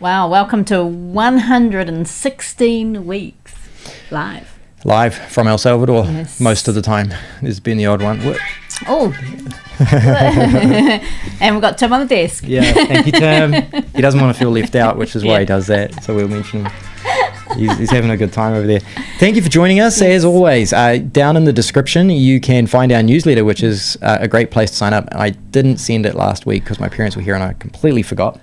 Wow, welcome to 116 weeks live. Live from El Salvador, Yes. most of the time. There's been the odd one. Oh. And we've got Tim on the desk. Yeah, thank you, Tim. He doesn't want to feel left out, which is why he does that, so we'll mention him. He's having a good time over there. Thank you for joining us. As always, down in the description, you can find our newsletter, which is a great place to sign up. I didn't send it last week because my parents were here and I completely forgot.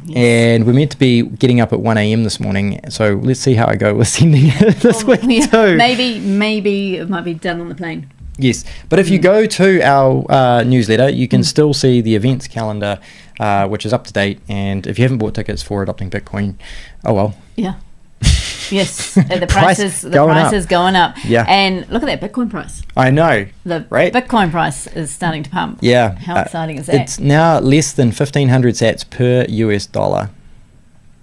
Yes. And we're meant to be getting up at 1 a.m. this morning, so let's see how I go with sending it this week too. Maybe it might be done on the plane. Yes, but if you go to our newsletter, you can still see the events calendar, which is up to date. And if you haven't bought tickets for Adopting Bitcoin, oh well. Yeah. Yes, the price is going up. Yeah, and look at that Bitcoin price. I know. The right? Bitcoin price is starting to pump. Yeah, how exciting is that? It's now less than 1,500 sats per US dollar.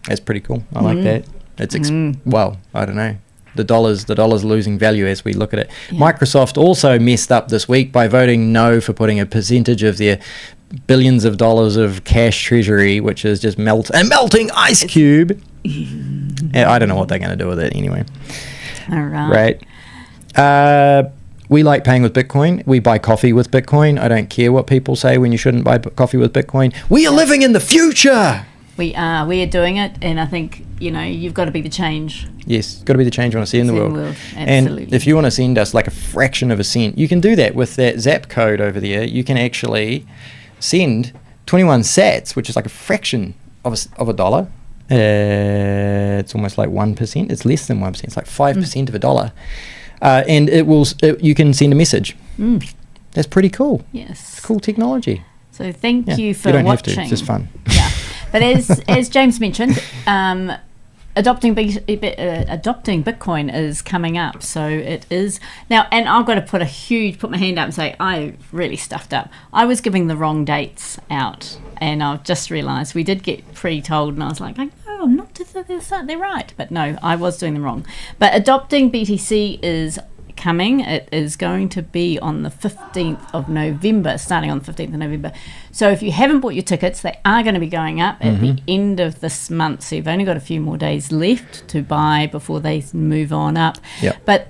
That's pretty cool. I like that. It's well, I don't know. The dollar's losing value as we look at it. Yeah. Microsoft also messed up this week by voting no for putting a percentage of their billions of dollars of cash treasury, which is just melting ice cube. I don't know what they're going to do with it anyway. All right. Right. We like paying with Bitcoin. We buy coffee with Bitcoin. I don't care what people say when you shouldn't buy coffee with Bitcoin. We are living in the future. We are doing it, and I think, you've got to be the change. Yes, got to be the change you want to see in the world. Absolutely. And if you want to send us like a fraction of a cent, you can do that with that Zap code over there. You can actually send 21 sats, which is like a fraction of a dollar. It's almost like 1%. It's less than 1%. It's like 5% of a dollar. And you can send a message. That's pretty cool. Yes. It's cool technology. So thank you for watching. You don't watching. have to. It's just fun. Yeah. But as James mentioned, adopting Bitcoin is coming up. So it is now, and I've got to put my hand up and say I really stuffed up. I was giving the wrong dates out, and I've just realised we did get pre-told, and I was like, oh, I'm not. They're right, but no, I was doing them wrong. But adopting BTC is coming. It is going to be on the 15th of November, starting on the 15th of November. So if you haven't bought your tickets, they are going to be going up at the end of this month. So you've only got a few more days left to buy before they move on up. Yep. But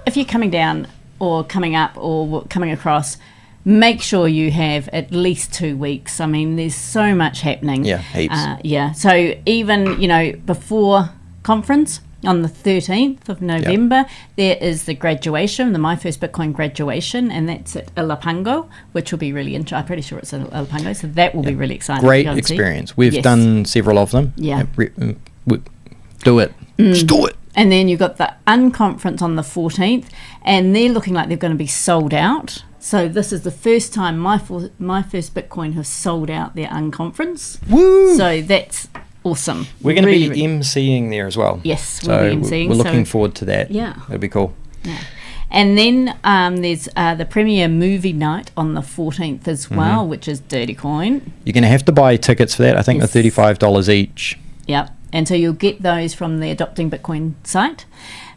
if you're coming down or coming up or coming across, make sure you have at least 2 weeks. I mean, there's so much happening. Yeah, heaps. So even, before conference, on the 13th of November, there is the graduation, the My First Bitcoin graduation, and that's at Ilapango, which will be really interesting. I'm pretty sure it's at Ilapango, so that will be really exciting. Great experience. We've done several of them. Yeah. Do it. Just do it. And then you've got the unconference on the 14th, and they're looking like they're going to be sold out. So this is the first time My First Bitcoin has sold out their unconference. Woo! So that's awesome. We're going to be emceeing there as well. Yes, we'll be emceeing. We're looking forward to that. Yeah. It'll be cool. Yeah. And then there's the premiere movie night on the 14th as well, which is Dirty Coin. You're going to have to buy tickets for that. I think they're $35 each. Yep. And so you'll get those from the Adopting Bitcoin site.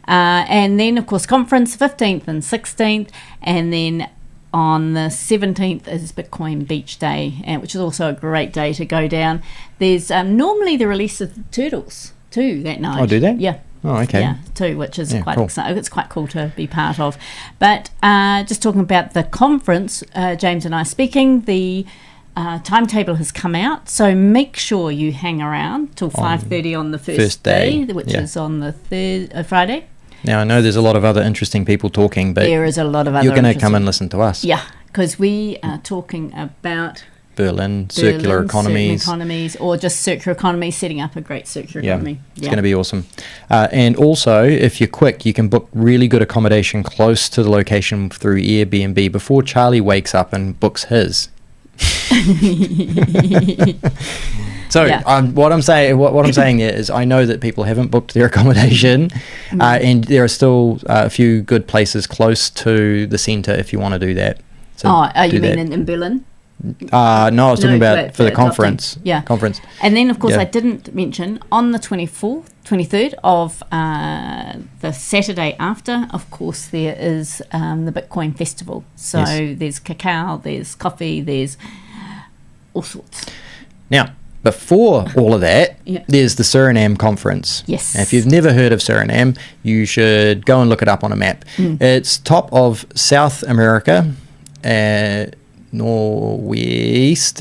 And then, of course, conference 15th and 16th. And then on the 17th is Bitcoin Beach Day, which is also a great day to go down. There's normally the release of the turtles too that night. Oh, do they? Yeah. Oh, okay. Yeah, too, which is quite cool. exciting. It's quite cool to be part of. But just talking about the conference, James and I are speaking, the timetable has come out, so make sure you hang around till 5:30 on the first day, which is on the Friday. Now, I know there's a lot of other interesting people talking, but there is a lot of other. You're going to come and listen to us. Yeah, because we are talking about Berlin, circular economies, or just circular economy, setting up a great circular economy. It's going to be awesome. And also, if you're quick, you can book really good accommodation close to the location through Airbnb before Charlie wakes up and books his. So what I'm saying there is I know that people haven't booked their accommodation, and there are still a few good places close to the centre if you want to do that. So you mean in Berlin? No, I was talking about for the conference. Yeah. Conference. And then, of course, I didn't mention on the 23rd of the Saturday after, of course, there is the Bitcoin Festival. So there's cacao, there's coffee, there's all sorts. Now, before all of that, Yeah. there's the Suriname conference. Yes. And if you've never heard of Suriname, you should go and look it up on a map. It's top of South America, northeast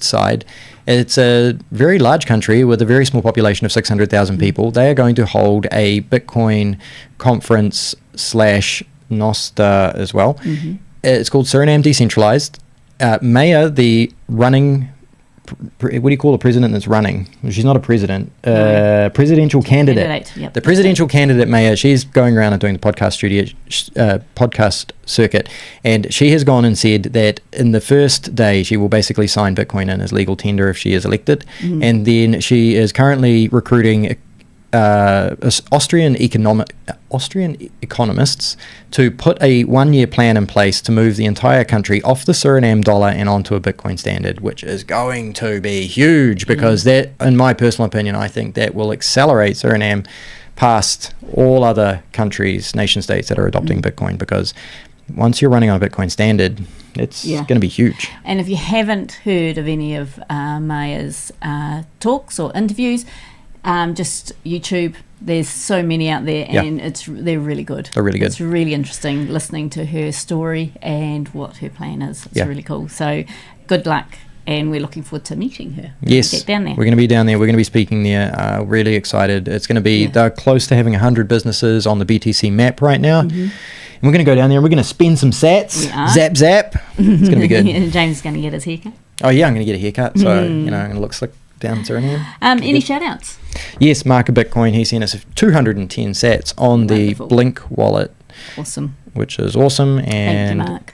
side. It's a very large country with a very small population of 600,000 people. They are going to hold a Bitcoin conference / NOSTR as well. It's called Suriname Decentralized. Maya, the running, what do you call a president that's running? She's not a president. Presidential candidate. Yep. The presidential candidate, Maya, she's going around and doing the podcast circuit, and she has gone and said that in the first day she will basically sign Bitcoin in as legal tender if she is elected, and then she is currently recruiting Austrian economists to put a 1-year plan in place to move the entire country off the Suriname dollar and onto a Bitcoin standard, which is going to be huge because that, in my personal opinion, I think that will accelerate Suriname past all other countries, nation states that are adopting Bitcoin, because once you're running on a Bitcoin standard, it's going to be huge. And if you haven't heard of any of Maya's talks or interviews, just YouTube. There's so many out there, and they're really good. They're really good. It's really interesting listening to her story and what her plan is. It's really cool. So good luck, and we're looking forward to meeting her. Yes, get down there. We're going to be down there. We're going to be speaking there. Really excited. It's going to be, they're close to having 100 businesses on the BTC map right now. And we're going to go down there and we're going to spend some sats. Zap, zap. It's going to be good. James is going to get his haircut. Oh, yeah, I'm going to get a haircut. So, I'm going to look slick down Suriname. Any shout outs? Yes, Mark of Bitcoin. He sent us 210 sats on the Blink wallet. Awesome. Which is awesome. And thank you, Mark.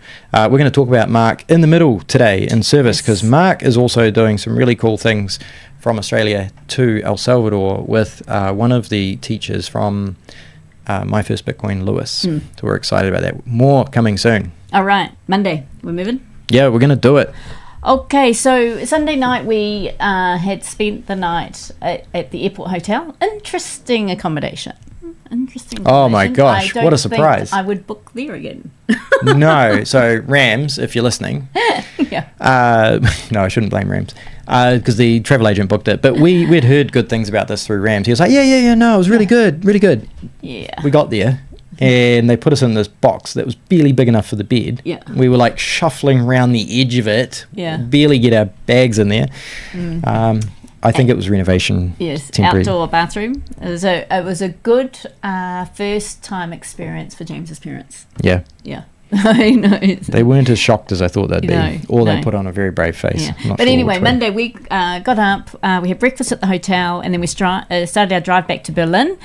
We're going to talk about Mark in the middle today in service, because Mark is also doing some really cool things from Australia to El Salvador with one of the teachers from My First Bitcoin, Lewis. So we're excited about that. More coming soon. All right. Monday. We're moving? Yeah, we're going to do it. Okay, so Sunday night we had spent the night at the airport hotel. Interesting accommodation. Oh my gosh, what a surprise. I would book there again. No, so Rams, if you're listening. No, I shouldn't blame Rams because the travel agent booked it. But we'd heard good things about this through Rams. He was like, no, it was really good, really good. Yeah. We got there. And they put us in this box that was barely big enough for the bed. Yeah. We were like shuffling around the edge of it. Yeah. Barely get our bags in there. I think it was renovation. Yes, temporary. Outdoor bathroom. It was a good first time experience for James's parents. Yeah. Yeah. I know. They weren't as shocked as I thought they'd be. Or they put on a very brave face. Yeah. But anyway, Monday we got up, we had breakfast at the hotel, and then we started our drive back to Berlin.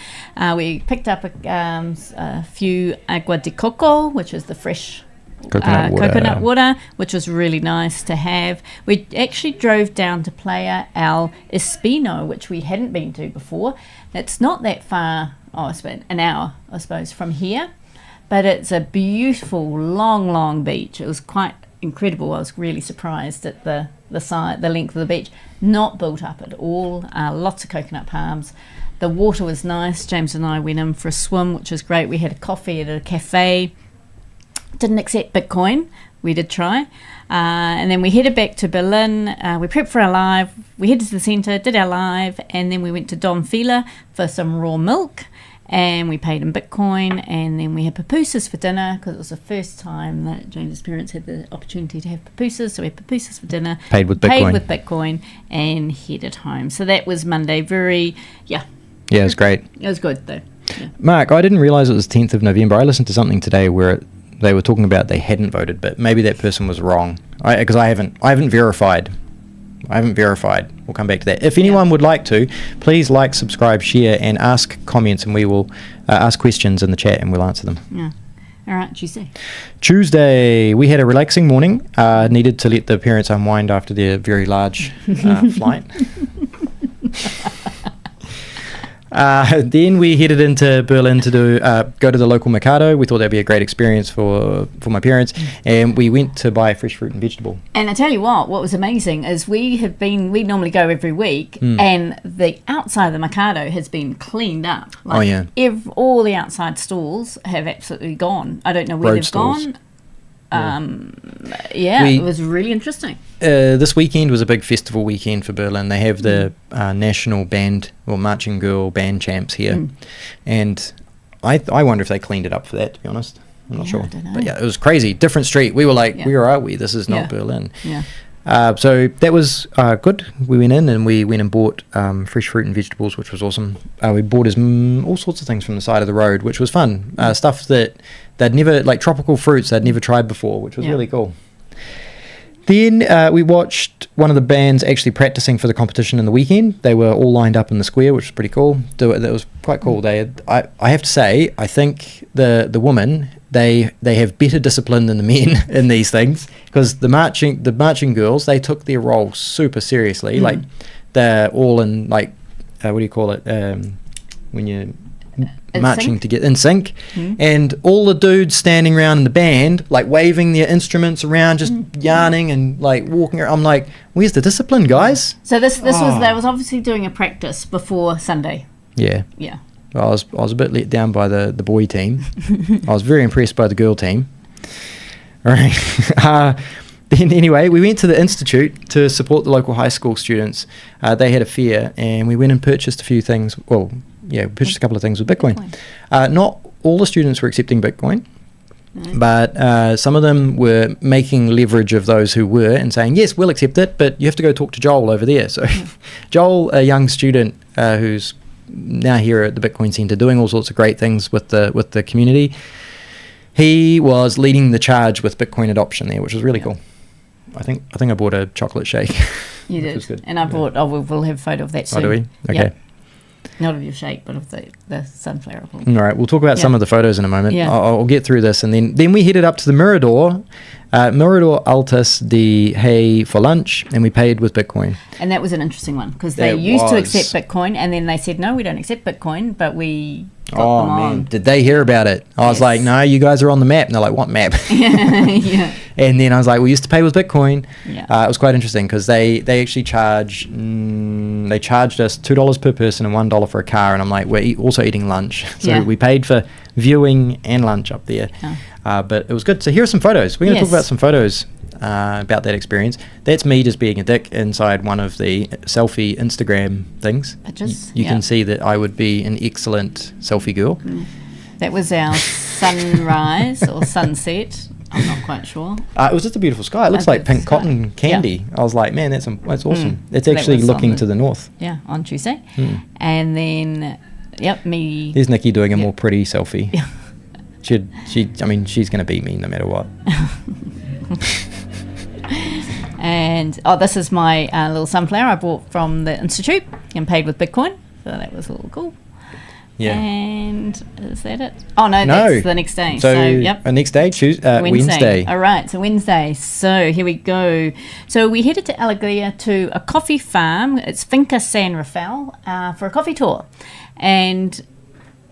We picked up a few agua de coco, which is the fresh coconut water, which was really nice to have. We actually drove down to Playa El Espino, which we hadn't been to before. It's not that far, it's about an hour, I suppose, from here. But it's a beautiful, long beach. It was quite incredible. I was really surprised at the length of the beach. Not built up at all. Lots of coconut palms. The water was nice. James and I went in for a swim, which was great. We had a coffee at a cafe. Didn't accept Bitcoin. We did try. And then we headed back to Berlin. We prepped for our live. We headed to the centre, did our live, and then we went to Don Fila for some raw milk. And we paid in Bitcoin, and then we had pupusas for dinner because it was the first time that James's parents had the opportunity to have pupusas. So we had pupusas for dinner. Paid with Bitcoin and headed home. So that was Monday. Yeah, it was great. It was good though. Yeah. Mark, I didn't realise it was 10th of November. I listened to something today where they were talking about they hadn't voted, but maybe that person was wrong. Because I haven't verified. We'll come back to that. If anyone would like to, please like, subscribe, share, and ask comments, and we will ask questions in the chat, and we'll answer them. Yeah. All right, Tuesday, we had a relaxing morning. Needed to let the parents unwind after their very large flight. Then we headed into Berlin to go to the local Mercado. We thought that'd be a great experience for my parents, and we went to buy fresh fruit and vegetable. And I tell you what was amazing is we normally go every week, and the outside of the Mercado has been cleaned up. Like all the outside stalls have absolutely gone. I don't know where they've gone. It was really interesting. This weekend was a big festival weekend for Berlin. They have the national band or marching girl band champs here, and I wonder if they cleaned it up for that. To be honest, I'm not sure. I don't know. But yeah, it was crazy. Different street. We were like, where are we? This is not Berlin. Yeah. So that was good. We went in and we went and bought fresh fruit and vegetables, which was awesome. We bought all sorts of things from the side of the road, which was fun. Stuff that they'd never, like tropical fruits they'd never tried before, which was really cool. Then we watched one of the bands actually practicing for the competition in the weekend. They were all lined up in the square, which was pretty cool. That was quite cool. They had, I have to say, I think the women, they have better discipline than the men in these things, because the marching girls, they took their role super seriously. Like they're all in like what do you call it when you're marching to get in sync, and all the dudes standing around in the band like waving their instruments around, just yarning and like walking around. I'm like, where's the discipline, guys? So this was, they was obviously doing a practice before Sunday. Yeah I was a bit let down by the boy team. I was very impressed by the girl team. All right. Then anyway, we went to the Institute to support the local high school students. They had a fair, and we went and purchased a few things. Well, we purchased a couple of things with Bitcoin. Not all the students were accepting Bitcoin, but some of them were making leverage of those who were and saying, yes, we'll accept it, but you have to go talk to Joel over there. So Joel, a young student who's now here at the Bitcoin Center doing all sorts of great things with the community, he was leading the charge with Bitcoin adoption there, which was really cool. I think I bought a chocolate shake. You did. Was good. And I bought, we'll have a photo of that soon. Oh, do we? Okay. Yep. Not of your shake, but of the sunflower. All right, we'll talk about some of the photos in a moment. Yeah. I'll get through this, and then we headed up to the Mirador Altus de Hay for lunch, and we paid with Bitcoin. And that was an interesting one, because they used to accept Bitcoin, and then they said, no, we don't accept Bitcoin, but we got them on. Did they hear about it? I was like, no, you guys are on the map. And they're like, what map? Yeah. And then I was like, we used to pay with Bitcoin. Yeah. It was quite interesting, because they actually they charged us $2 per person and $1 for a car, and I'm like, we're also eating lunch. So we paid for viewing and lunch up there. But it was good. So here are some photos. We're going to talk about some photos about that experience. That's me just being a dick inside one of the selfie Instagram things. You can see that I would be an excellent selfie girl. That was our sunrise or sunset. I'm not quite sure. It was just a beautiful sky. It looks like pink cotton candy. I was like, man, that's awesome. It's actually looking to the north. Yeah, on Tuesday. And then, me. There's Nicki doing a more pretty selfie. Yeah. She's going to beat me no matter what. And this is my little sunflower I bought from the Institute and paid with Bitcoin. So that was a little cool. Yeah. And is that it? Oh, no, that's the next day. So next day, Wednesday. All right, so Wednesday. So here we go. So we headed to Alegria to a coffee farm. It's Finca San Rafael for a coffee tour. And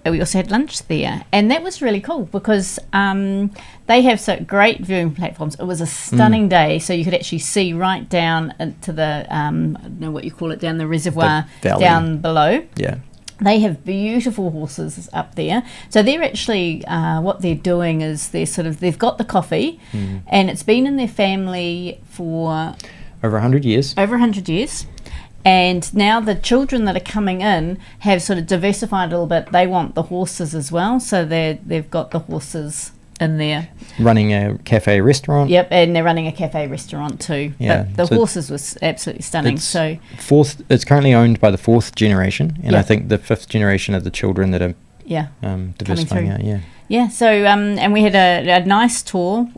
we also had lunch there. And that was really cool, because they have so great viewing platforms. It was a stunning day, so you could actually see right down into the, I don't know what you call it, down the reservoir, down below. Yeah. They have beautiful horses up there. So they're actually, what they're doing is they've got the coffee, and it's been in their family for over 100 years. Over 100 years. And now the children that are coming in have sort of diversified a little bit. They want the horses as well. So they've got the horses in there. Running a cafe restaurant. Yep, and they're running a cafe restaurant too. Yeah. But the horses was absolutely stunning. It's currently owned by the 4th generation, and I think the 5th generation of the children that are diversifying out. Yeah. Yeah. So and we had a nice tour.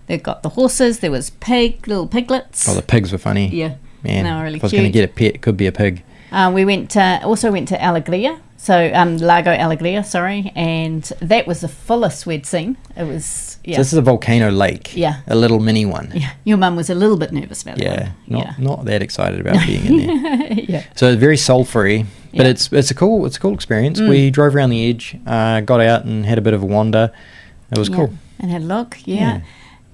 They've got the horses. There was little piglets. Oh, the pigs were funny. Yeah. Man, they were really if I was going to get a pet, it could be a pig. We also went to Alegria. So Lago Alegria, sorry, and that was the fullest we'd seen. It was, So this is a volcano lake. Yeah. A little mini one. Yeah. Your mum was a little bit nervous about that. Not that excited about being in there. Yeah. So it's very soul-free, but it's a cool experience. We drove around the edge, got out and had a bit of a wander. It was cool. And had a look,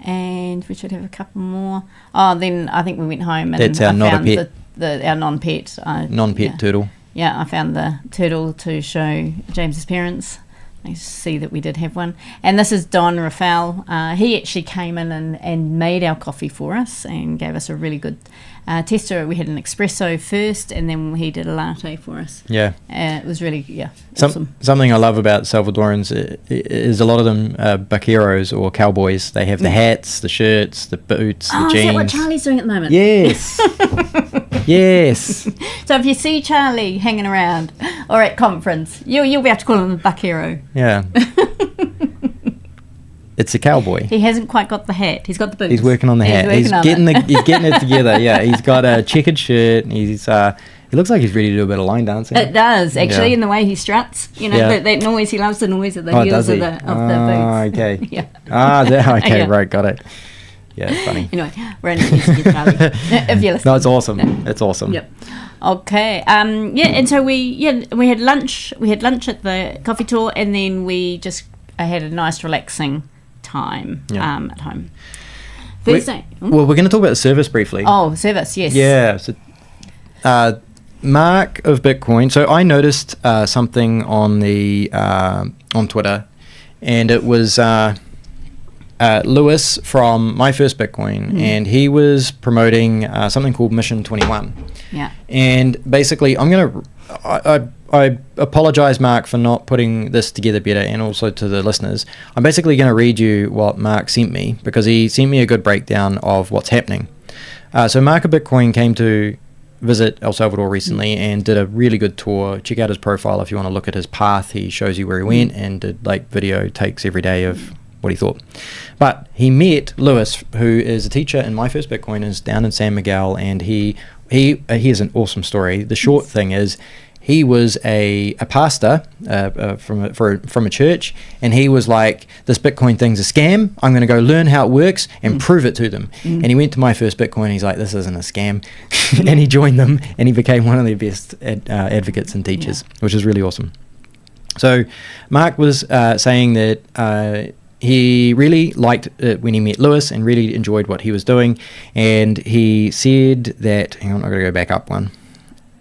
and we should have a couple more. Oh, then I think we went home and that's our our non-pet. Non-pet turtle. Yeah, I found the turtle to show James's parents. I see that we did have one. And this is Don Rafael. He actually came in and made our coffee for us and gave us a really good tester. We had an espresso first, and then he did a latte for us. Yeah. It was really, awesome. Something I love about Salvadorans is a lot of them vaqueros or cowboys. They have the hats, the shirts, the boots, the jeans. Is that what Charlie's doing at the moment? Yes. Yes. So if you see Charlie hanging around or at conference, you'll be able to call him a vaquero. Yeah. It's a cowboy. He hasn't quite got the hat. He's got the boots. He's working on the hat. He's getting it together. Yeah. He's got a checkered shirt. He looks like he's ready to do a bit of line dancing. It does, actually, in the way he struts. That noise. He loves the noise of the heels of the boots. Okay. Yeah. Okay, right, got it. Yeah, it's funny. Anyway, we're introducing you, Charlie. If you're listening. No, it's awesome. No. It's awesome. Yep. Okay. And so we had lunch. We had lunch at the coffee tour, and then I had a nice relaxing time at home. Thursday. Well, we're going to talk about the service briefly. Oh, service, yes. Yeah. So, Mark of Bitcoin. So I noticed something on the on Twitter, and it was Lewis from My First Bitcoin, and he was promoting something called Mission 21. Yeah. And basically, I apologize, Mark, for not putting this together better, and also to the listeners. I'm basically going to read you what Mark sent me, because he sent me a good breakdown of what's happening. So Mark of Bitcoin came to visit El Salvador recently and did a really good tour. Check out his profile if you want to look at his path. He shows you where he went and did video takes every day of what he thought. But he met Lewis, who is a teacher in My First Bitcoin, is down in San Miguel, and he has an awesome story. The short thing is, he was a pastor from a church, and he was like, this Bitcoin thing's a scam. I'm going to go learn how it works and prove it to them. And he went to My First Bitcoin. He's like, this isn't a scam. And he joined them, and he became one of their best advocates and teachers, which is really awesome. So Mark was saying that he really liked it when he met Lewis and really enjoyed what he was doing. And he said that, hang on, I've got to go back up one.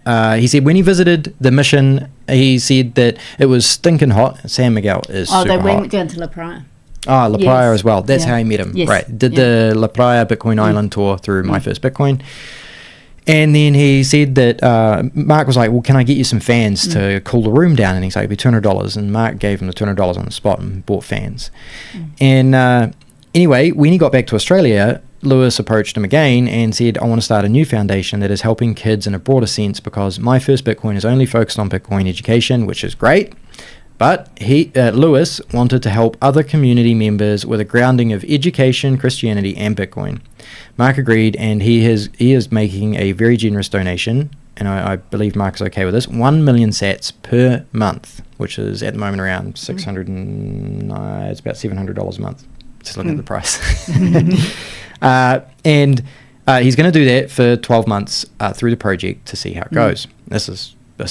He said when he visited the mission, he said that it was stinking hot. San Miguel is super hot. Oh, they went down to La Praia. Ah, La Praia as well. That's how I met him. Yes. Right. Did the La Praia Bitcoin Island tour through My First Bitcoin. And then he said that Mark was like, well, can I get you some fans to cool the room down? And he's like, it'd be $200. And Mark gave him the $200 on the spot and bought fans. And anyway, when he got back to Australia, Lewis approached him again and said, I want to start a new foundation that is helping kids in a broader sense, because My First Bitcoin is only focused on Bitcoin education, which is great. But Lewis wanted to help other community members with a grounding of education, Christianity, and Bitcoin. Mark agreed, and he is making a very generous donation, and I believe Mark is okay with this, 1 million sats per month, which is at the moment around it's about $700 a month. Just looking at the price. And he's going to do that for 12 months through the project to see how it goes. This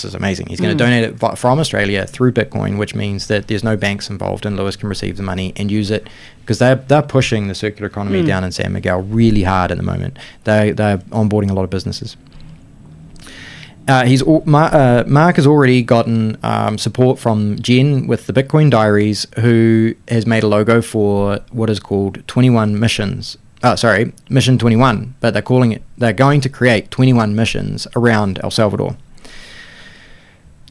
is amazing. He's going to donate it from Australia through Bitcoin, which means that there's no banks involved, and Lewis can receive the money and use it, because they're pushing the circular economy down in San Miguel really hard at the moment. They're onboarding a lot of businesses. Mark has already gotten support from Jen with the Bitcoin Diaries, who has made a logo for what is called 21 missions. Mission 21, but they're going to create 21 missions around El Salvador.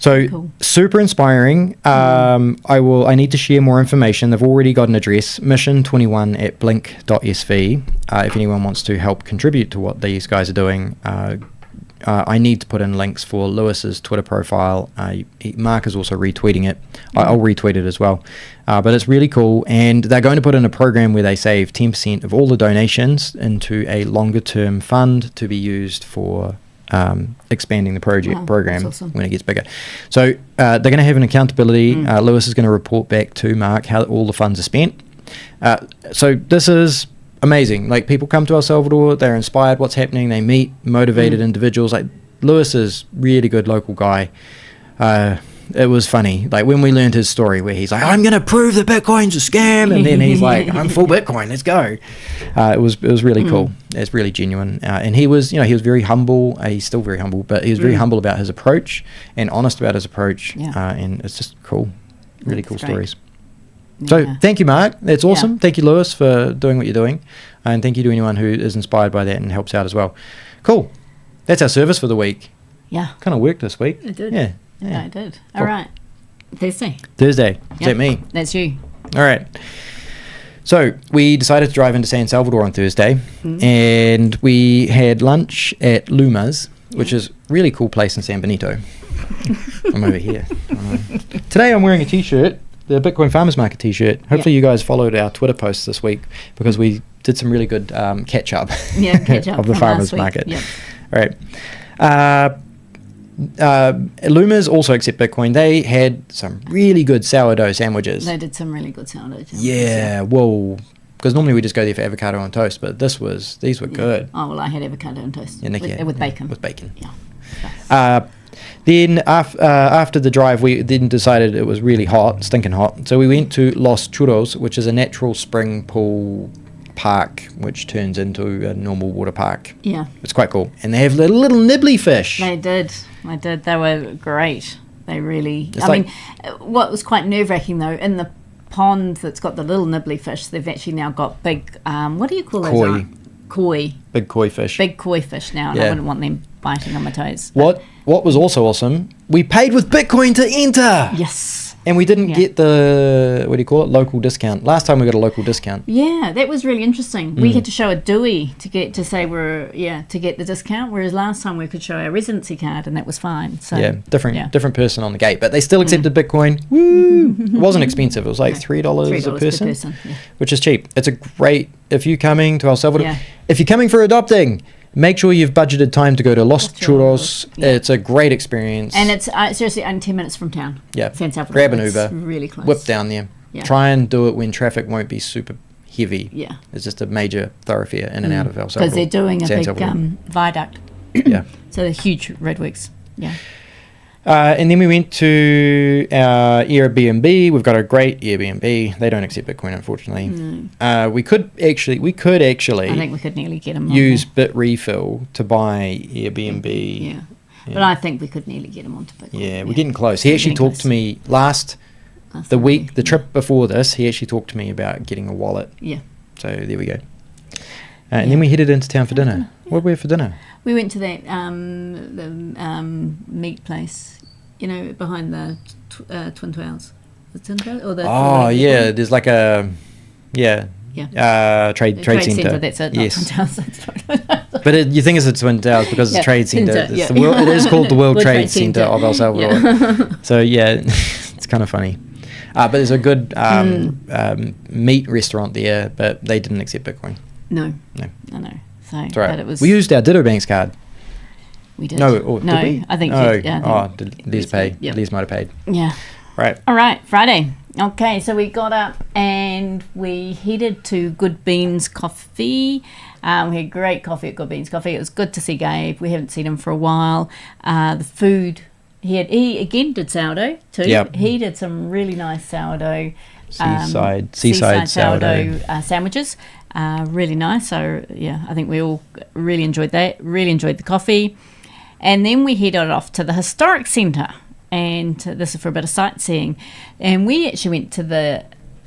So cool. Super inspiring. I need to share more information. They've already got an address, mission21@blink.sv. If anyone wants to help contribute to what these guys are doing, I need to put in links for Lewis's Twitter profile. Mark is also retweeting it. I'll retweet it as well. But it's really cool. And they're going to put in a program where they save 10% of all the donations into a longer term fund to be used for expanding the program awesome. When it gets bigger. So they're going to have an accountability. Lewis is going to report back to Mark how all the funds are spent. So this is amazing. Like, people come to El Salvador, they're inspired what's happening, they meet motivated individuals. Like, Lewis is really good local guy. It was funny, like when we learned his story where he's like, I'm gonna prove that Bitcoin's a scam, and then he's like, I'm full Bitcoin, let's go. It was really cool. It's really genuine. And he was very humble. He's still very humble, but he was very humble about his approach and honest about his approach. And it's just cool. really cool great. stories. So Yeah. thank you, Mark. That's awesome. Yeah. Thank you, Lewis, for doing what you're doing. And thank you to anyone who is inspired by that and helps out as well. Cool. That's our service for the week. Yeah. Kind of worked this week. It did. Yeah. Yeah, it did. All right. Thursday. Thursday. Is Yep. that me? That's you. All right. So we decided to drive into San Salvador on Thursday, and we had lunch at Luma's, which is a really cool place in San Benito. I'm over here. Today I'm wearing a T-shirt, the Bitcoin Farmers Market T-shirt. Hopefully you guys followed our Twitter posts this week because we did some really good catch-up Catch-up of the from farmers last week. market. Yep. All right. Luma's also accept Bitcoin. They had some really good sourdough sandwiches. They did some really good sourdough. Yeah, whoa. Because normally we just go there for avocado on toast, but these were good. Oh, well, I had avocado and toast. Yeah, Nicki with bacon. With bacon. Yeah. Then after the drive, we then decided it was really hot, stinking hot. So we went to Los Churros, which is a natural spring pool park, which turns into a normal water park. Yeah. It's quite cool. And they have little nibbly fish. They did. They were great. They really... It's I mean, what was quite nerve-wracking, though, in the pond that's got the little nibbly fish, they've actually now got big... what do you call those? Koi. Koi. Big koi fish. Big koi fish now, and Yeah. I wouldn't want them biting on my toes. What was also awesome, we paid with Bitcoin to enter. Yes. And we didn't get the, what do you call it, local discount. Last time we got a local discount. Yeah, that was really interesting. We had to show a DUI to get the discount, whereas last time we could show our residency card and that was fine. So Yeah, different person on the gate, but they still accepted Bitcoin. Woo! It wasn't expensive. It was like $3 a person, per person. Yeah. which is cheap. It's a great, if you're coming to El Salvador, Yeah. if you're coming for adopting, make sure you've budgeted time to go to Los Churros. Yeah. It's a great experience. And it's seriously only 10 minutes from town. Yeah. San Salvador. Grab an It's Uber, really close. whip down there. Yeah. Try and do it when traffic won't be super heavy. Yeah. It's just a major thoroughfare in and out of El Salvador. Because they're doing a San big Salvador. viaduct. Yeah. So they're huge roadworks. Yeah. And then we went to our Airbnb. We've got a great Airbnb. They don't accept Bitcoin, unfortunately. We could actually I think we could nearly get them use Bitrefill to buy Airbnb. Yeah. But I think we could nearly get them onto Bitcoin. Yeah, we're getting close. He actually talked to me the trip before this. He actually talked to me about getting a wallet. Yeah. So there we go. And then we headed into town for dinner. What did we have for dinner? We went to that meat place, behind the Twin Towers. The Twin Towers? Or the There's like a trade centre. That's it. Yes. Not Twin Towers. But you think it's the Twin Towers because it's a trade centre. Centre, yeah. It is called the World World Trade Trade Centre Centre. of El Salvador. Yeah. So yeah, it's kind of funny. But there's a good meat restaurant there, but they didn't accept Bitcoin. No. No. So, It's all right. but it was. We used our Ditto Banks card. We did. No, no, did we? I think. Oh, Yeah, I think did Les pay? Yep. Les might have paid. Yeah. Right. All right, Friday. Okay, so we got up and we headed to Good Beans Coffee. We had great coffee at Good Beans Coffee. It was good to see Gabe. We haven't seen him for a while. The food, he again did sourdough too. Yep. He did some really nice sourdough. Seaside sourdough sandwiches. Really nice. So yeah, I think we all really enjoyed that. Really enjoyed the coffee. And then we headed off to the historic centre. And this is for a bit of sightseeing. And we actually went to the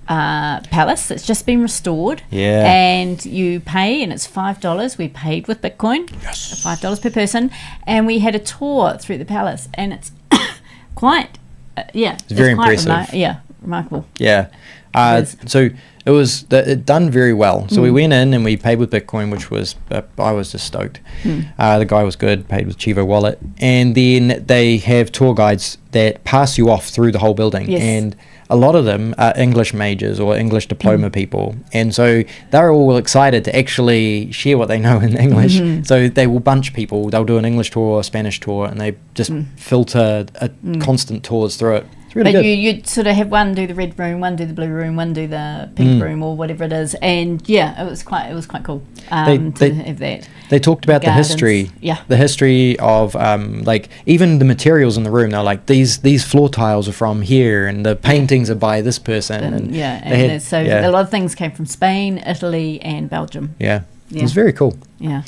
palace that's just been restored. Yeah. And you pay, and it's $5. We paid with Bitcoin. Yes. $5 per person. And we had a tour through the palace. And it's quite, It's very quite impressive. Remarkable. Yeah. So it was done very well. So we went in and we paid with Bitcoin, which was I was just stoked. The guy was good, paid with Chivo Wallet, and then they have tour guides that pass you off through the whole building. Yes. And a lot of them are English majors or English diploma people, and so they're all excited to actually share what they know in English. So they will bunch people. They'll do an English tour, a Spanish tour, and they just filter constant tours through it. Really but good. you'd sort of have one do the red room, one do the blue room, one do the pink room, or whatever it is, and yeah, it was quite cool to have that. They talked about Gardens. the history, Yeah. the history of like even the materials in the room. They're like these floor tiles are from here, and the paintings are by this person, and a lot of things came from Spain, Italy, and Belgium. Yeah. It was very cool. Yeah.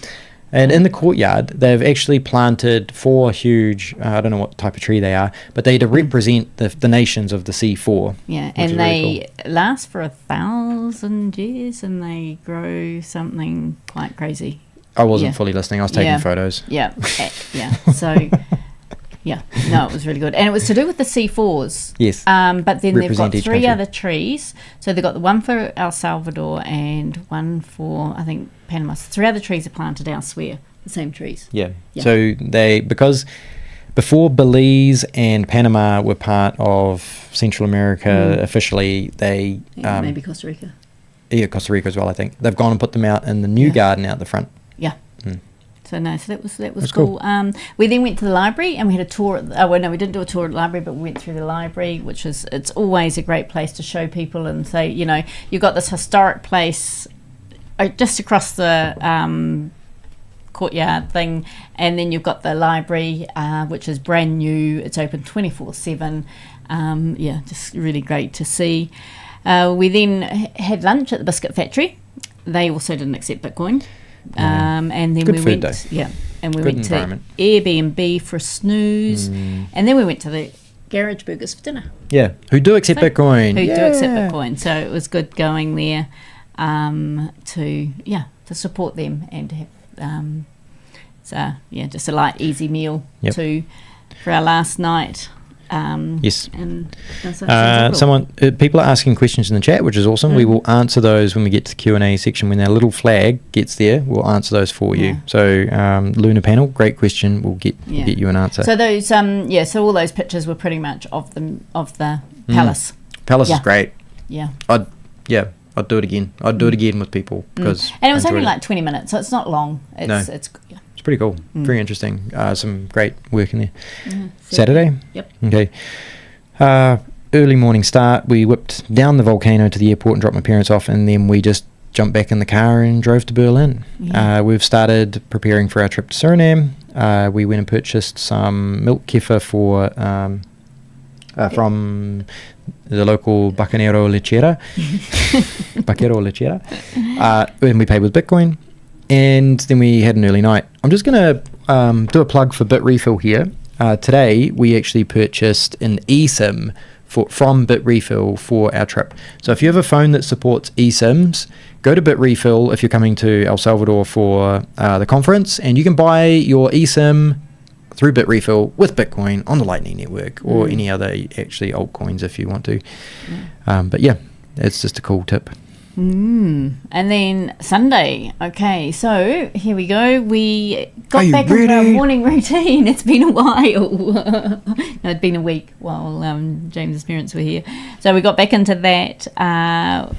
And in the courtyard, they've actually planted 4 huge, I don't know what type of tree they are, but they to represent the nations of the C4. Yeah, and they last for 1,000 years, and they grow something quite crazy. I wasn't fully listening. I was taking photos. Yeah, yeah. So, yeah, no, it was really good. And it was to do with the C4s. Yes. But then they've got 3 country. other trees. So they've got the one for El Salvador and one for, I think, Panama. So 3 other trees are planted elsewhere, the same trees. Yeah. So because before Belize and Panama were part of Central America officially, they... maybe Costa Rica. Yeah, Costa Rica as well, I think. They've gone and put them out in the new garden out the front. Yeah. So that was cool. We then went to the library and we had a tour. We didn't do a tour at the library, but we went through the library, which is, it's always a great place to show people and say, you know, you've got this historic place just across the courtyard thing, and then you've got the library, which is brand new. It's open 24/7. Just really great to see. We then had lunch at the Biscuit Factory. They also didn't accept Bitcoin. And then good we food, went, though. and we Good went environment. to Airbnb for a snooze, and then we went to the Garage Burgers for dinner. Yeah, who do accept Bitcoin. Who do accept Bitcoin. So it was good going there to support them and to have just a light, easy meal for our last night. Yes. And people are asking questions in the chat, which is awesome. We will answer those when we get to the Q&A section. When our little flag gets there, we'll answer those for you. So Lunar Panel, great question. We'll get you an answer. So those so all those pictures were pretty much of the palace. Palace is great. Yeah. I'd do it again. I'd do it again with people because and it was only like 20 minutes, so it's not long. It's pretty cool. Very interesting. Some great work in there. Saturday? Yep. Okay. Early morning start. We whipped down the volcano to the airport and dropped my parents off, and then we just jumped back in the car and drove to Berlin. We've started preparing for our trip to Suriname. We went and purchased some milk kefir from the local Bacanero Lechera. And we paid with Bitcoin. And then we had an early night. I'm just going to do a plug for BitRefill here. Today, we actually purchased an eSIM from BitRefill for our trip. So if you have a phone that supports eSIMs, go to BitRefill if you're coming to El Salvador for the conference, and you can buy your eSIM through BitRefill with Bitcoin on the Lightning Network or any other actually altcoins if you want to. But yeah, it's just a cool tip. And then Sunday. Okay, so here we go. We got back into our morning routine. It's been a while. No, it'd been a week while James's parents were here. So we got back into that.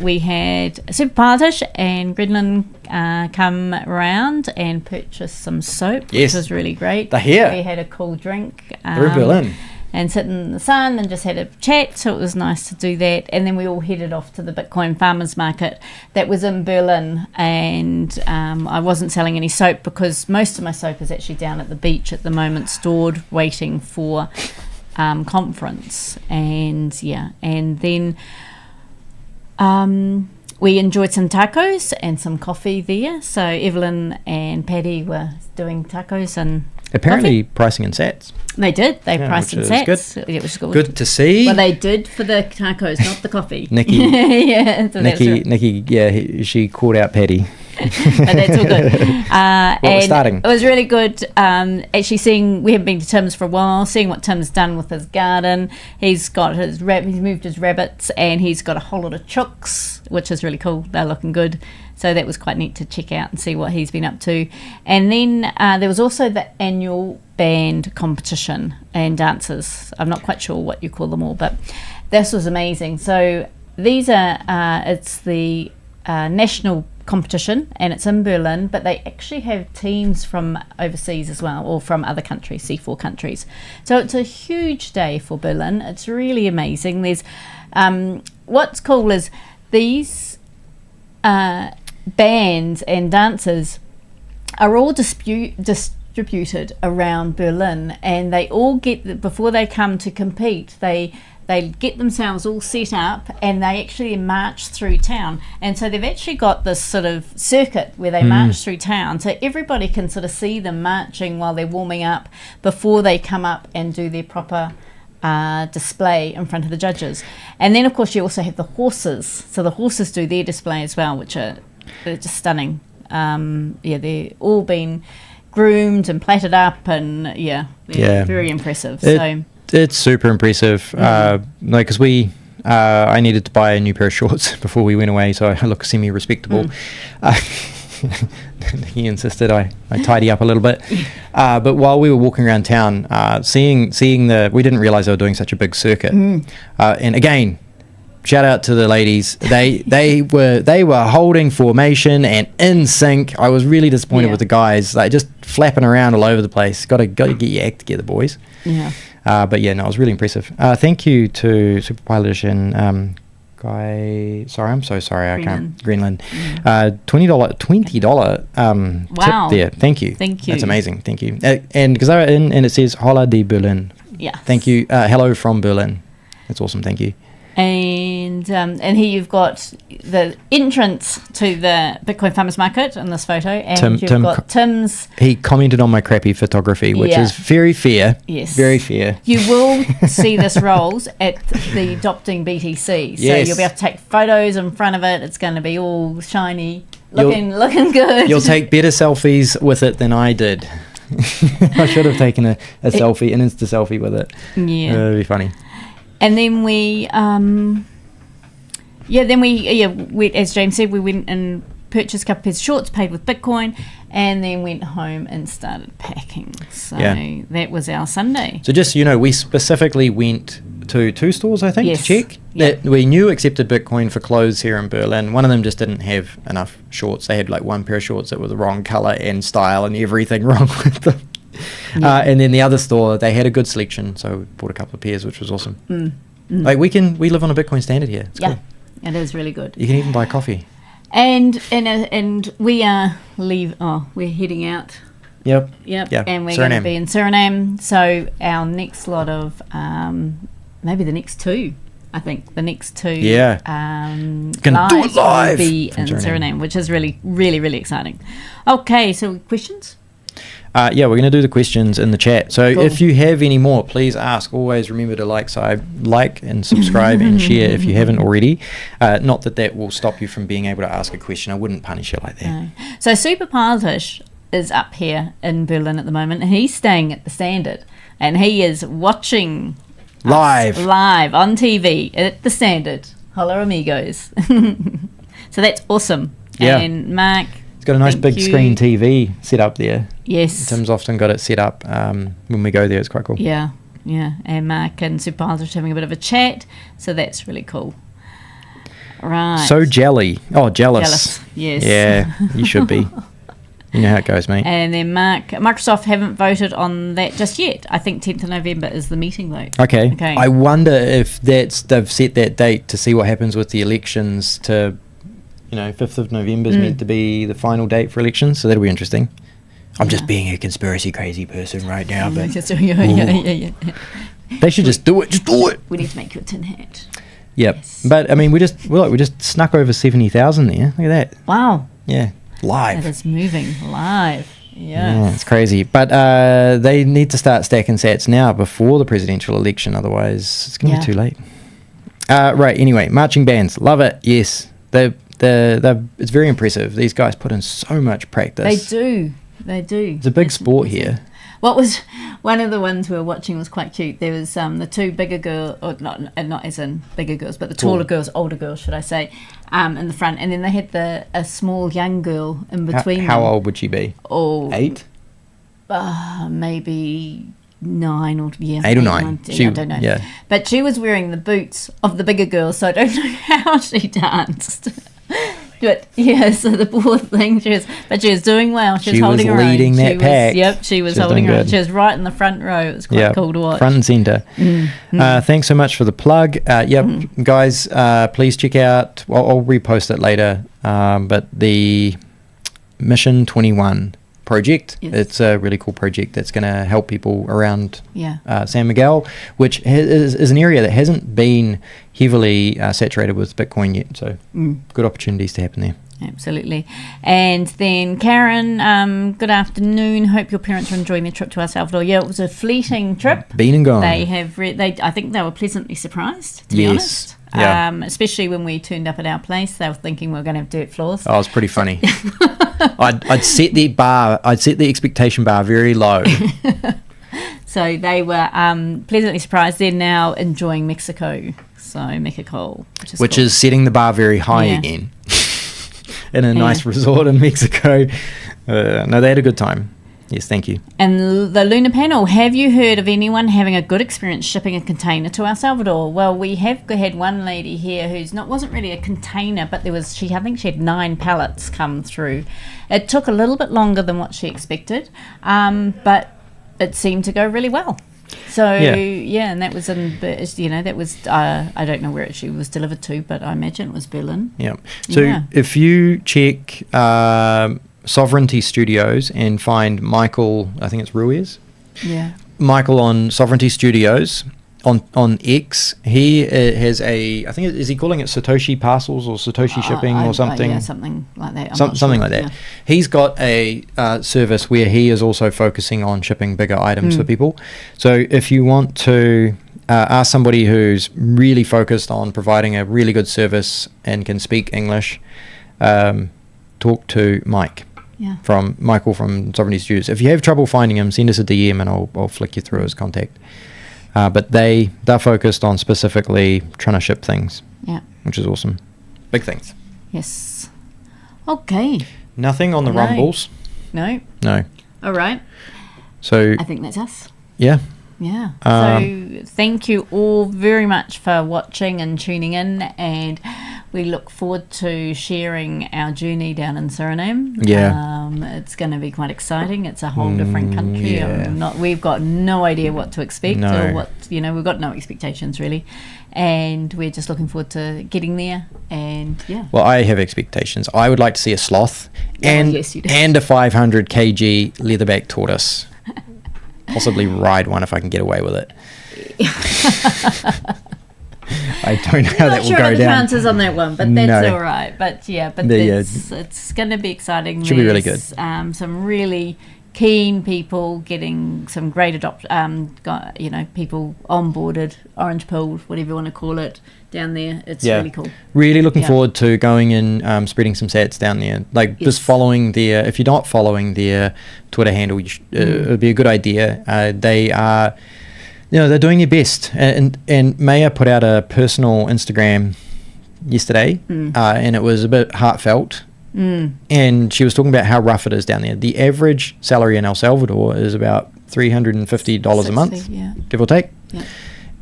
We had Super Partish and Gridlin come around and purchase some soap, which was really great. They're here. We had a cool drink. They're in Berlin. And sit in the sun and just had a chat, so it was nice to do that. And then we all headed off to the Bitcoin Farmers Market that was in Berlin, and I wasn't selling any soap because most of my soap is actually down at the beach at the moment, stored, waiting for conference. And then we enjoyed some tacos and some coffee there. So Evelyn and Paddy were doing tacos and apparently pricing in sats. They did. They priced in sats. Good. It was good. Good to see. Well, they did for the tacos, not the coffee. Nicki. Nicki, she called out Paddy. But that's all good. We're starting. It was really good. Actually, we haven't been to Tim's for a while. Seeing what Tim's done with his garden. He's got he's moved his rabbits, and he's got a whole lot of chooks, which is really cool. They're looking good. So that was quite neat to check out and see what he's been up to. And then there was also the annual band competition and dances. I'm not quite sure what you call them all, but this was amazing. So these are it's the national competition, and it's in Berlin, but they actually have teams from overseas as well, or from other countries, C4 countries. So it's a huge day for Berlin. It's really amazing. There's what's cool is these bands and dancers are all distributed around Berlin, and they all get, before they come to compete, they they get themselves all set up, and they actually march through town. And so they've actually got this sort of circuit where they march through town, so everybody can sort of see them marching while they're warming up before they come up and do their proper display in front of the judges. And then of course you also have the horses, so the horses do their display as well, which they're just stunning. They're all been groomed and platted up, and they're very impressive. It's super impressive. Because I needed to buy a new pair of shorts before we went away, so I look semi-respectable. He insisted I tidy up a little bit. But while we were walking around town, seeing we didn't realize they were doing such a big circuit. And again, shout out to the ladies. They were holding formation and in sync. I was really disappointed with the guys, like just flapping around all over the place. Got to get your act together, boys. Yeah. But yeah, no, it was really impressive. Thank you to Super Pilot and Guy. Sorry, I'm so sorry. I can't. Greenland. $20 wow. tip there. Thank you. That's amazing. Thank you. And because they were in, and it says Hola de Berlin. Yeah. Thank you. Hello from Berlin. That's awesome. Thank you. And here you've got the entrance to the Bitcoin Farmers Market in this photo, and you've got Tim's. He commented on my crappy photography, which is very fair. Yes, very fair. You will see this rolls at the Adopting BTC, so you'll be able to take photos in front of it. It's going to be all shiny, looking good. You'll take better selfies with it than I did. I should have taken an Insta selfie with it. Yeah, it'd be funny. And then we, as James said, we went and purchased a couple of pairs of shorts, paid with Bitcoin, and then went home and started packing. So that was our Sunday. So just, we specifically went to 2 stores, I think, to check that we knew accepted Bitcoin for clothes here in Berlin. One of them just didn't have enough shorts. They had like one pair of shorts that were the wrong color and style and everything wrong with them. And then the other store, they had a good selection, so we bought a couple of pairs, which was awesome. Like we live on a Bitcoin standard here. It's cool. It is really good. You can even buy coffee. And we are we're heading out. Yep. And we're going to be in Suriname. So our next lot of maybe the next 2. I think the next 2 gonna do it live will be in Suriname, which is really, really, really exciting. Okay, so questions? We're going to do the questions in the chat. So if you have any more, please ask. Always remember to like and subscribe and share if you haven't already. Not that will stop you from being able to ask a question. I wouldn't punish you like that. No. So Super Pilot is up here in Berlin at the moment, and he's staying at the Standard, and he is watching live on TV at the Standard. Hola amigos. So that's awesome. Yeah. And Mark, got a nice big screen TV set up there. Yes. Tim's often got it set up when we go there. It's quite cool. Yeah. And Mark and Super Pilot are having a bit of a chat, so that's really cool. Right. So jelly. Oh, jealous. Yes. Yeah, you should be. You know how it goes, mate. And then Microsoft haven't voted on that just yet. I think 10th of November is the meeting vote. Okay. I wonder if they've set that date to see what happens with the elections to... 5th of November is meant to be the final date for elections, so that'll be interesting. I'm just being a conspiracy crazy person right now, but they should just do it. Just do it. We need to make you a tin hat. Yep. Yes. But I mean, we just snuck over 70,000 there. Look at that. Wow. Yeah. Live. That is moving live. Yeah, it's crazy. But they need to start stacking sats now before the presidential election, otherwise it's going to be too late. Right. Anyway, marching bands, love it. Yes. It's very impressive. These guys put in so much practice. They do. It's a big sport here. What was one of the ones we were watching was quite cute. There was the 2 bigger girls, or not as in bigger girls, but the taller girls, older girls, should I say, in the front, and then they had a small young girl in between. How old would she be? 8. Maybe 9 or 8 or 9. I don't know. Yeah. But she was wearing the boots of the bigger girls, so I don't know how she danced. But so the poor thing, she was doing well. She was holding her own. Leading that pack. Yep, she was holding her own. She was right in the front row. It was quite cool to watch. Front and centre. Thanks so much for the plug. Guys, please check out. I'll repost it later. But the Mission 21 project. Yes. It's a really cool project that's going to help people around Yeah. San Miguel, which is an area that hasn't been heavily saturated with Bitcoin yet. So good opportunities to happen there. Absolutely. And then Karen, good afternoon. Hope your parents are enjoying their trip to El Salvador. Yeah, it was a fleeting trip. Been and gone. They have. I think they were pleasantly surprised, to be honest. Yeah. Especially when we turned up at our place, they were thinking we were going to have dirt floors. Oh, it was pretty funny. I'd set the expectation bar very low. So they were pleasantly surprised. They're now enjoying Mexico. So Mexico, which which cool. is setting the bar very high again. In a nice resort in Mexico. No, they had a good time. Yes, thank you. And the Lunar Panel, have you heard of anyone having a good experience shipping a container to El Salvador? Well, we have had one lady here who's wasn't really a container, but I think she had 9 pallets come through. It took a little bit longer than what she expected, but it seemed to go really well. So and that was I don't know where she was delivered to, but I imagine it was Berlin. Yeah. So if you check Sovereignty Studios and find Michael, I think it's Ruiz. Yeah. Michael on Sovereignty Studios on X, he has I think, is he calling it Satoshi Parcels or Satoshi Shipping or something? Yeah, something like that. Something like that. Yeah. He's got a service where he is also focusing on shipping bigger items for people. So if you want to ask somebody who's really focused on providing a really good service and can speak English, talk to Michael from Sovereignty Studios. If you have trouble finding him, send us a DM and I'll flick you through his contact. But they're focused on specifically trying to ship things. Yeah. Which is awesome. Big things. Yes. Okay. Nothing on the rumbles. No. All right. So I think that's us. Yeah. Yeah. So thank you all very much for watching and tuning in, and we look forward to sharing our journey down in Suriname. Yeah. It's going to be quite exciting. It's a whole different country. Yeah. We've got no idea what to expect or what, we've got no expectations really. And we're just looking forward to getting there. And well, I have expectations. I would like to see a sloth and yes, you do. And a 500 kg leatherback tortoise. Possibly ride one if I can get away with it. I don't know how that will go down. Not sure of the chances on that one, but that's all right. But it's going to be exciting. Should be really good. Some really keen people getting some great people onboarded, orange pilled, whatever you want to call it, down there. It's really cool. Really looking forward to going and spreading some sats down there. Just following if you're not following their Twitter handle, it would be a good idea. They are, they're doing their best. And Maya put out a personal Instagram yesterday, and it was a bit heartfelt. And she was talking about how rough it is down there. The average salary in El Salvador is about $350 a month, give or take. Yeah.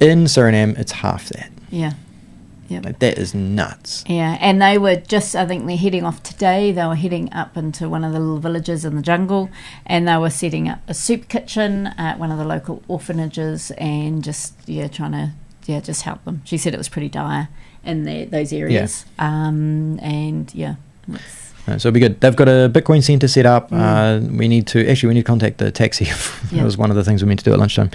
In Suriname, it's half that. Yeah. Yep. That is nuts. Yeah, and they were I think they're heading off today. They were heading up into one of the little villages in the jungle, and they were setting up a soup kitchen at one of the local orphanages and just trying to just help them. She said it was pretty dire in those areas. So it'll be good. They've got a Bitcoin center set up. We need to contact the taxi. That was one of the things we meant to do at lunchtime.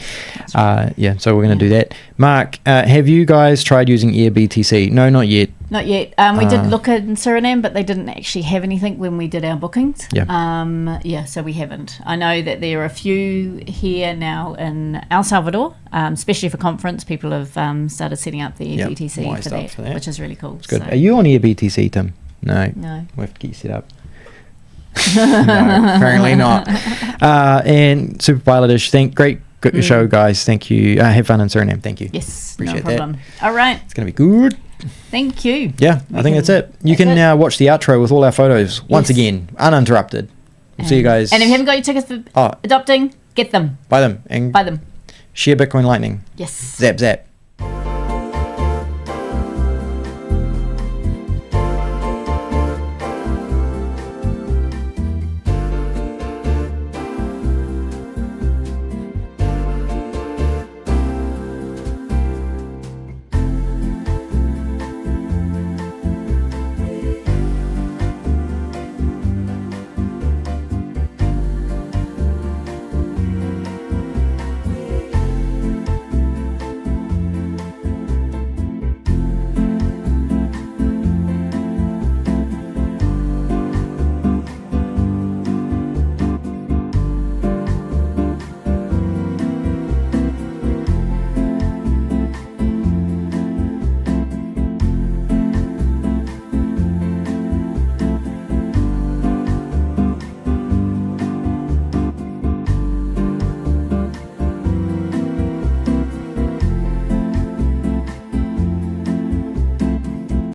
Right. So we're going to do that. Mark, have you guys tried using AirBTC? No, not yet. Not yet. We did look in Suriname, but they didn't actually have anything when we did our bookings. So we haven't. I know that there are a few here now in El Salvador, especially for conference. People have started setting up the AirBTC for that, which is really cool. It's good. Are you on AirBTC, Tim? No. We have to get you set up. No, apparently not. And Super Pilotish, great show, guys. Thank you. Have fun in Suriname. Thank you. Yes, appreciate no problem. That. All right. It's going to be good. Thank you. Yeah, I think that's it. You can now watch the outro with all our photos once again, uninterrupted. We'll see you guys. And if you haven't got your tickets for adopting, get them. Buy them. And buy them. Share Bitcoin Lightning. Yes. Zap, zap.